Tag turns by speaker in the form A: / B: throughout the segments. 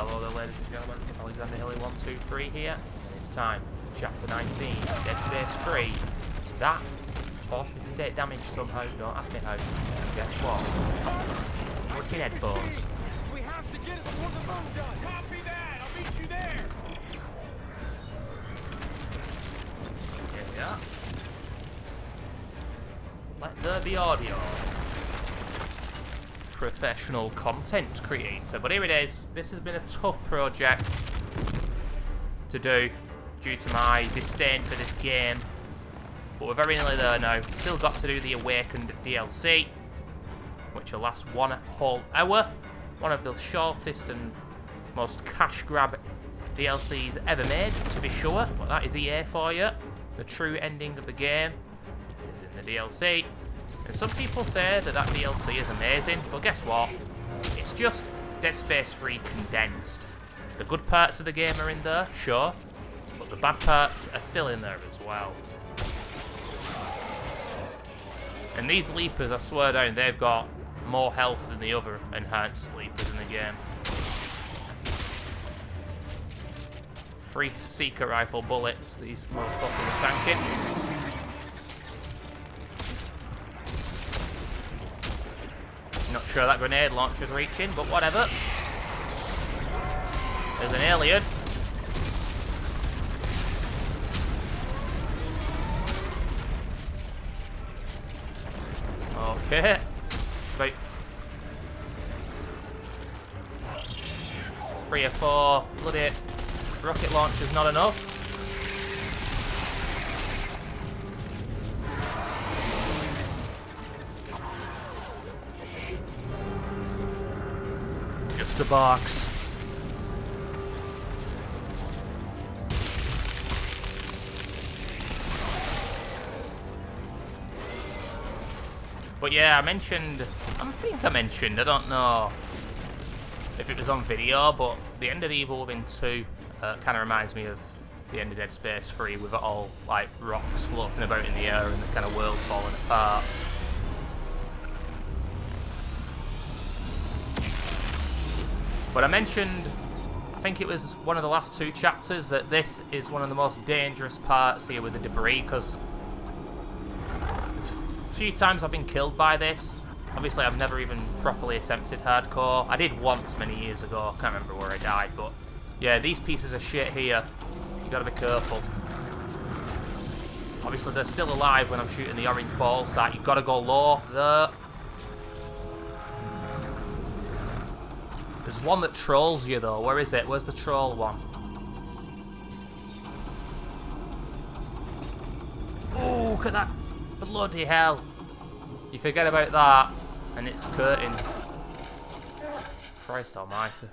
A: Hello there, ladies and gentlemen. Alexander Hilly 123 here. And it's time. Chapter 19. Dead Space 3. That forced me to take damage somehow. Don't ask me how. And guess what? Freaking headphones.
B: We have to get it before the road done. Copy that. I'll meet you there.
A: Here we are. Let there be audio. Professional content creator. But here it is. This has been a tough project to do due to my disdain for this game. But we're very nearly there now. Still got to do the Awakened DLC, which will last 1 whole hour. One of the shortest and most cash grab DLCs ever made, to be sure. But that is EA for you. The true ending of the game is in the DLC. And some people say that that DLC is amazing, but guess what? It's just Dead Space 3 condensed. The good parts of the game are in there, sure, but the bad parts are still in there as well. And these Leapers, I swear down, they've got more health than the other enhanced Leapers in the game. 3 Seeker Rifle bullets, these motherfuckers are tanking. Not sure that grenade launcher's reaching, but whatever. There's an alien. Okay. It's about 3 or 4 bloody rocket launchers, not enough. Just a box. But yeah, I think I mentioned, I don't know if it was on video, but the end of the Evil Within 2 kind of reminds me of the end of Dead Space 3 with it all like rocks floating about in the air and the kind of world falling apart. But I mentioned, I think it was one of the last 2 chapters, that this is one of the most dangerous parts here with the debris, because there's a few times I've been killed by this. Obviously I've never even properly attempted hardcore. I did once many years ago, I can't remember where I died, but yeah, these pieces of shit here, you gotta be careful. Obviously they're still alive when I'm shooting the orange ball site. You've gotta go low there. There's one that trolls you though. Where is it? Where's the troll one? Oh, look at that. Bloody hell. You forget about that and it's curtains. Christ almighty.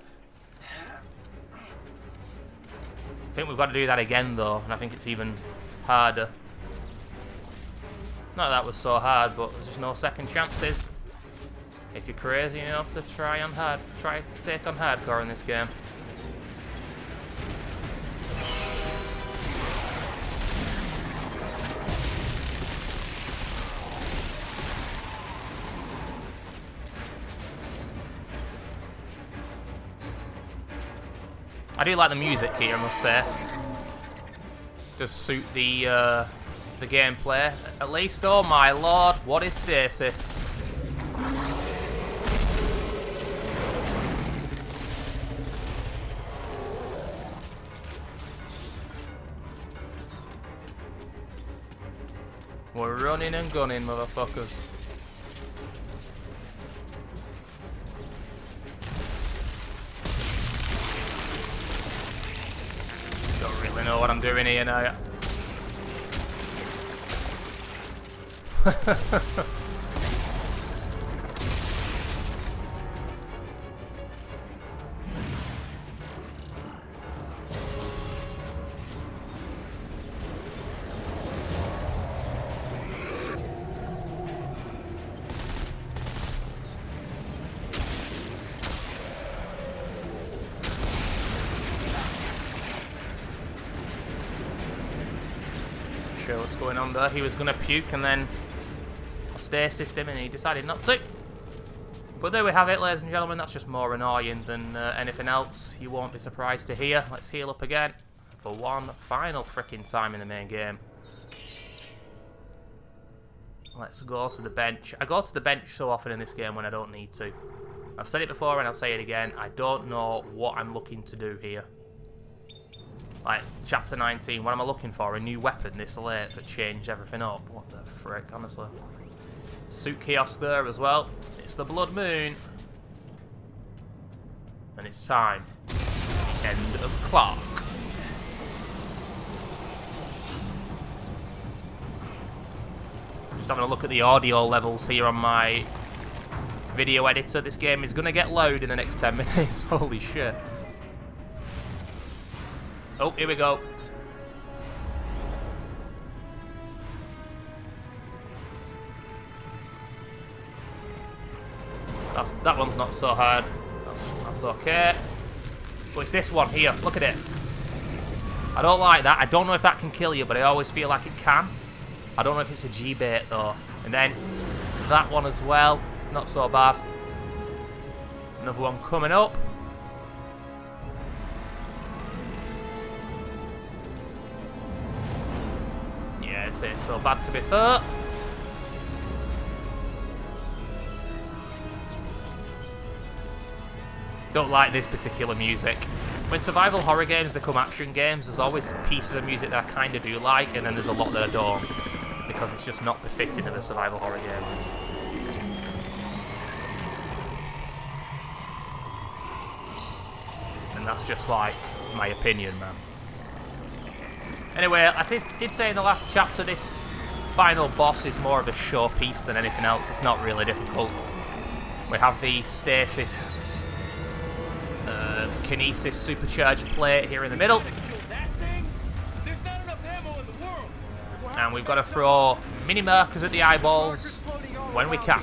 A: I think we've got to do that again though, and I think it's even harder. Not that was so hard, but there's just no second chances. If you're crazy enough to try take on hardcore in this game. I do like the music here, I must say. Does suit the gameplay at least. Oh my lord, what is stasis? We're running and gunning, motherfuckers. Don't really know what I'm doing here now. Sure what's going on there. He was gonna puke and then I stasis him and he decided not to. But there we have it, ladies and gentlemen. That's just more annoying than anything else. You won't be surprised to hear. Let's heal up again for one final freaking time in the main game. Let's go to the bench. I go to the bench so often in this game when I don't need to. I've said it before and I'll say it again. I don't know what I'm looking to do here. Like, Chapter 19, what am I looking for? A new weapon this late that changed everything up? What the frick, honestly. Suit kiosk there as well. It's the Blood Moon. And it's time. End of Clark. Just having a look at the audio levels here on my video editor. This game is going to get loud in the next 10 minutes. Holy shit. Oh, here we go. That one's not so hard. That's okay. But it's this one here. Look at it. I don't like that. I don't know if that can kill you, but I always feel like it can. I don't know if it's a G-bait though. And then that one as well. Not so bad. Another one coming up. Yeah, it's ain't so bad to be fair. Don't like this particular music. When survival horror games become action games, there's always pieces of music that I kind of do like, and then there's a lot that I don't, because it's just not befitting of a survival horror game. And that's just like my opinion, man. Anyway, I did say in the last chapter this final boss is more of a showpiece than anything else. It's not really difficult. We have the stasis Kinesis supercharged plate here in the middle. And we've got to throw mini markers at the eyeballs when we can.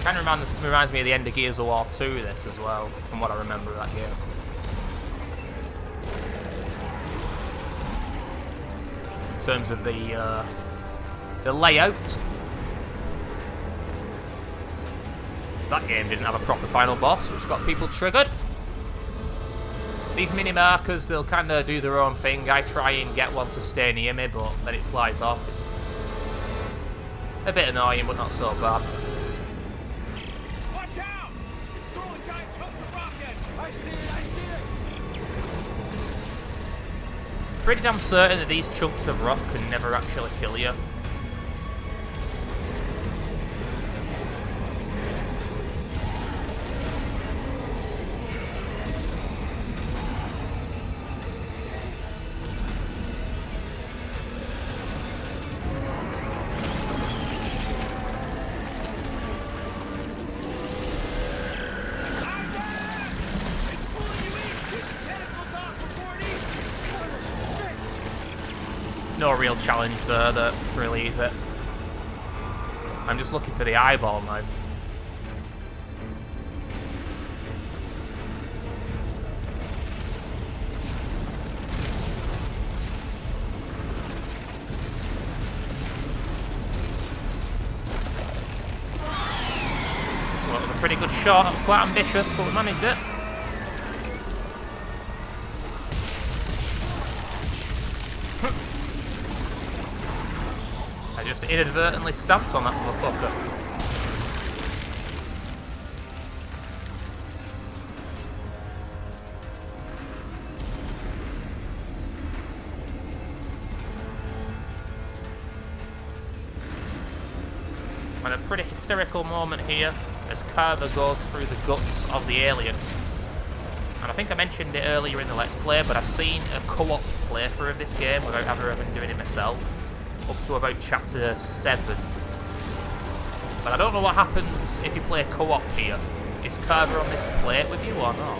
A: Kind of reminds me of the end of Gears of War 2, this as well, from what I remember of that game. In terms of the layout. That game didn't have a proper final boss, which got people triggered. These mini markers, they'll kind of do their own thing. I try and get one to stay near me, but then it flies off. It's a bit annoying, but not so bad.
B: Watch out! It's throwing giant chunks of rocket! I see it!
A: Pretty damn certain that these chunks of rock can never actually kill you. No real challenge there that really is it. I'm just looking for the eyeball now. Well, it was a pretty good shot. It was quite ambitious, but we managed it. I just inadvertently stamped on that motherfucker. And a pretty hysterical moment here as Carver goes through the guts of the alien. And I think I mentioned it earlier in the Let's Play, but I've seen a co-op playthrough of this game without ever even doing it myself. Up to about chapter 7. But I don't know what happens if you play co-op here. Is Carver on this plate with you or not?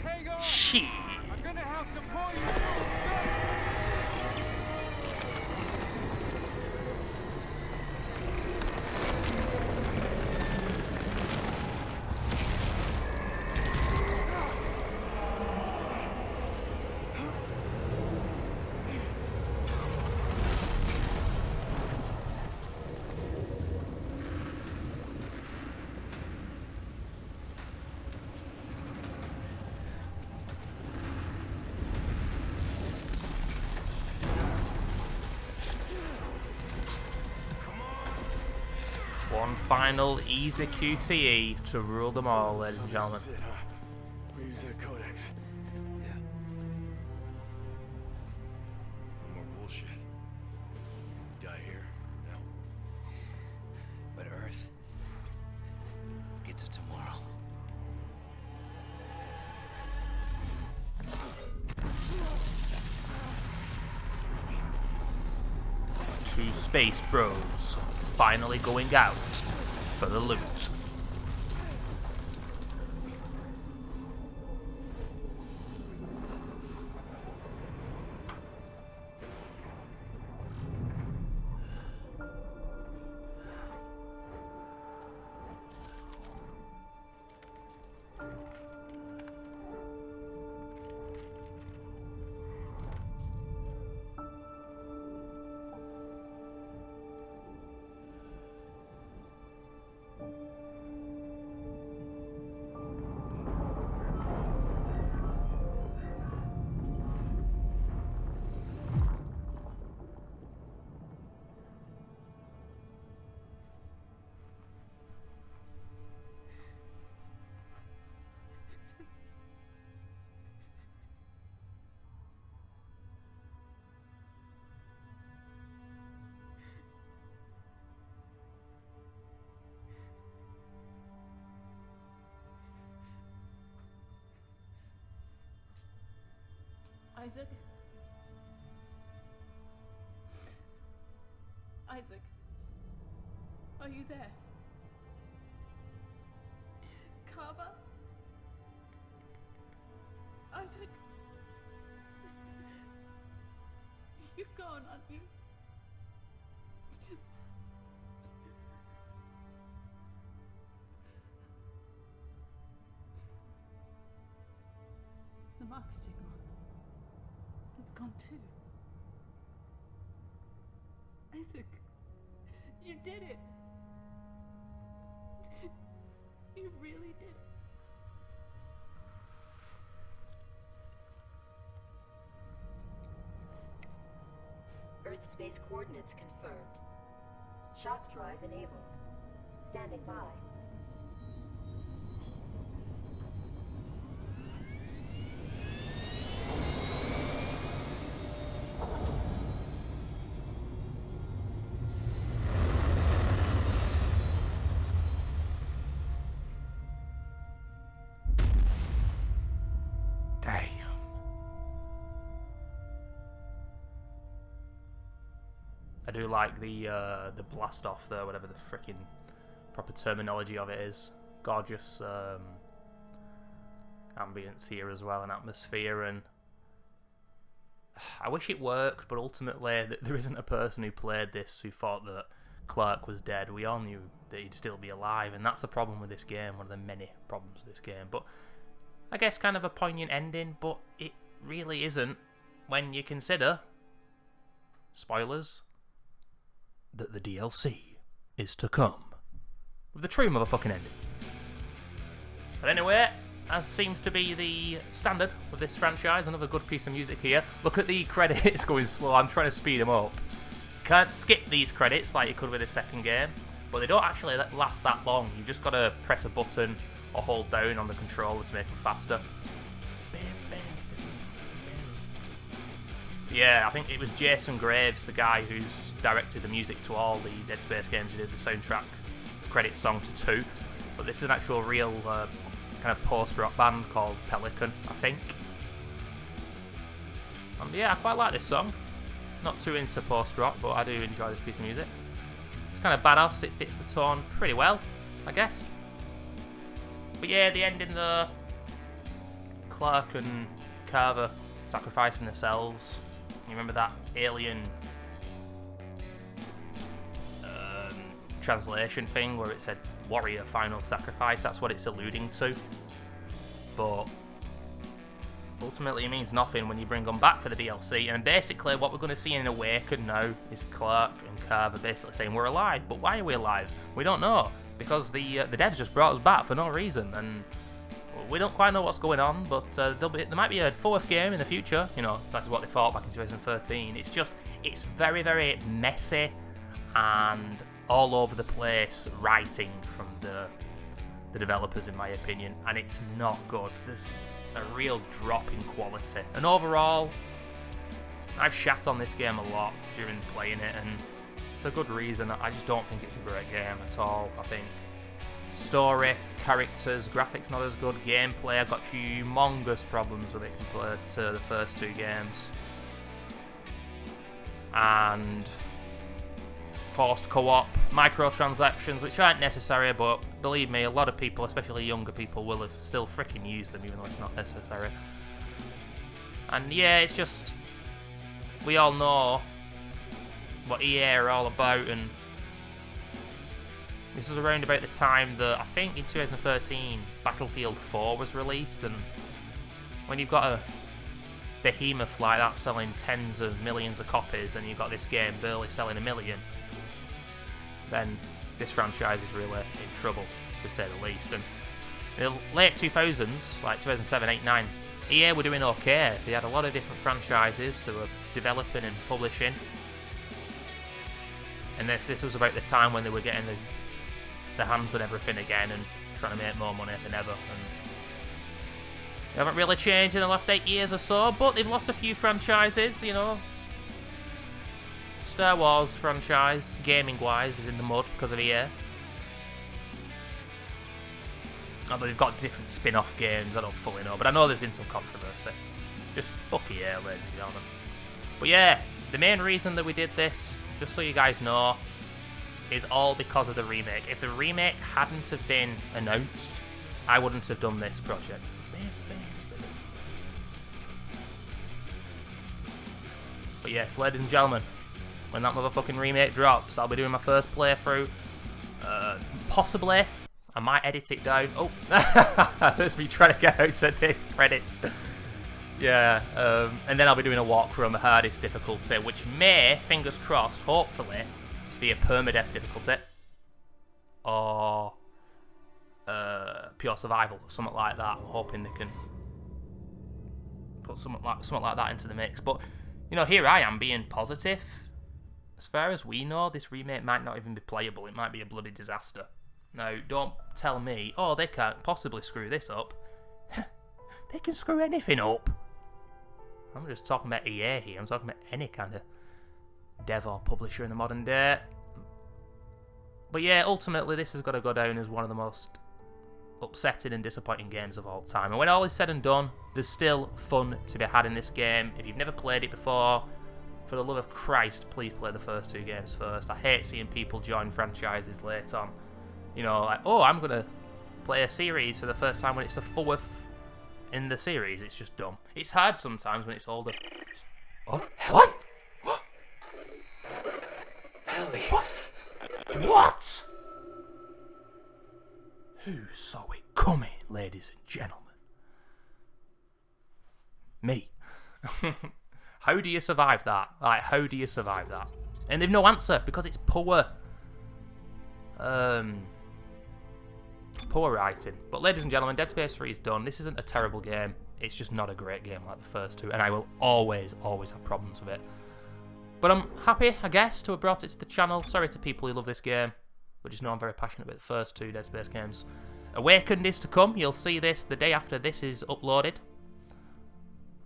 B: hang on.
A: Shit.
B: I'm gonna have to pull you through.
A: One final easy QTE to rule them all, ladies and gentlemen.
C: That's it, huh? We use that codex.
D: Yeah.
C: No more bullshit. You die here. No.
D: But Earth gets it tomorrow.
A: Two space bros finally going out for the loot.
E: Isaac? Isaac? Are you there? Carver? Isaac? You're gone, aren't you? The mark signal is gone too. Isaac, you did it. You really did it.
F: Earth space coordinates confirmed. Shock drive enabled. Standing by.
A: Damn. I do like the blast off there, whatever the freaking proper terminology of it is. Gorgeous ambience here as well, and atmosphere, and I wish it worked, but ultimately there isn't a person who played this who thought that Clark was dead. We all knew that he'd still be alive, and that's the problem with this game, one of the many problems with this game. But I guess kind of a poignant ending, but it really isn't when you consider, spoilers, that the DLC is to come. With the true motherfucking ending. But anyway, as seems to be the standard with this franchise, another good piece of music here. Look at the credits going slow, I'm trying to speed them up. Can't skip these credits like you could with the second game, but they don't actually last that long. You've just got to press a button or hold down on the controller to make them faster. Yeah, I think it was Jason Graves, the guy who's directed the music to all the Dead Space games, who did the soundtrack credits song to 2. But this is an actual real kind of post-rock band called Pelican, I think. And yeah, I quite like this song. Not too into post-rock, but I do enjoy this piece of music. It's kind of badass, it fits the tone pretty well, I guess. But yeah, the ending there, Clark and Carver sacrificing themselves. You remember that alien translation thing where it said warrior final sacrifice? That's what it's alluding to. But ultimately it means nothing when you bring them back for the DLC. And basically what we're going to see in Awaken now is Clark and Carver basically saying we're alive. But why are we alive? We don't know. Because the devs just brought us back for no reason. And we don't quite know what's going on. But there might be a 4th game in the future. You know, that's what they thought back in 2013. It's very, very messy and all over the place writing from the developers, in my opinion, and it's not good. There's a real drop in quality, and overall I've shat on this game a lot during playing it, and for good reason. I just don't think it's a great game at all. I think story, characters, graphics not as good, gameplay, I've got humongous problems with it compared to the first 2 games, and forced co-op, microtransactions, which aren't necessary, but believe me, a lot of people, especially younger people, will have still freaking used them even though it's not necessary. And yeah, it's just, we all know what EA are all about, and this was around about the time that, I think in 2013, Battlefield 4 was released, and when you've got a behemoth like that selling tens of millions of copies, and you've got this game barely selling 1 million, then this franchise is really in trouble, to say the least. And in the late 2000s, like 2007, 8, 9, EA were doing okay. They had a lot of different franchises they were developing and publishing. And this was about the time when they were getting their hands on everything again and trying to make more money than ever. And they haven't really changed in the last 8 years or so, but they've lost a few franchises, you know. Star Wars franchise, gaming-wise, is in the mud because of EA. Although they've got different spin-off games, I don't fully know, but I know there's been some controversy. Just fuck EA, ladies and gentlemen. But yeah, the main reason that we did this, just so you guys know, is all because of the remake. If the remake hadn't have been announced, I wouldn't have done this project. But yes, ladies and gentlemen, when that motherfucking remake drops, I'll be doing my first playthrough. Possibly, I might edit it down. Oh, there's me trying to get out to the credits. Yeah, and then I'll be doing a walkthrough on the hardest difficulty, which may, fingers crossed, hopefully, be a permadeath difficulty. Or pure survival, or something like that. I'm hoping they can put something like that into the mix. But, you know, here I am being positive. As far as we know, this remake might not even be playable. It might be a bloody disaster. Now, don't tell me, oh, they can't possibly screw this up. They can screw anything up. I'm just talking about EA here. I'm talking about any kind of dev or publisher in the modern day. But yeah, ultimately, this has got to go down as one of the most upsetting and disappointing games of all time. And when all is said and done, there's still fun to be had in this game. If you've never played it before, for the love of Christ, please play the first 2 games first. I hate seeing people join franchises late on. You know, like, oh, I'm going to play a series for the first time when it's the 4th in the series. It's just dumb. It's hard sometimes when it's older. Oh, what? What? What? Who saw it coming, ladies and gentlemen? Me. How do you survive that? Like, how do you survive that? And they've no answer because it's poor. Poor writing. But ladies and gentlemen, Dead Space 3 is done. This isn't a terrible game. It's just not a great game like the first 2, and I will always have problems with it. But I'm happy, I guess, to have brought it to the channel. Sorry to people who love this game, but just know I'm very passionate about the first 2 Dead Space games. Awakened is to come. You'll see this the day after this is uploaded.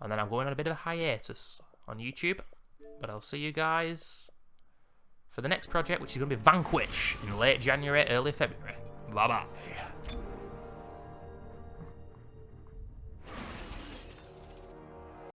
A: And then I'm going on a bit of a hiatus on YouTube. But I'll see you guys for the next project, which is going to be Vanquish in late January, early February. Bye-bye.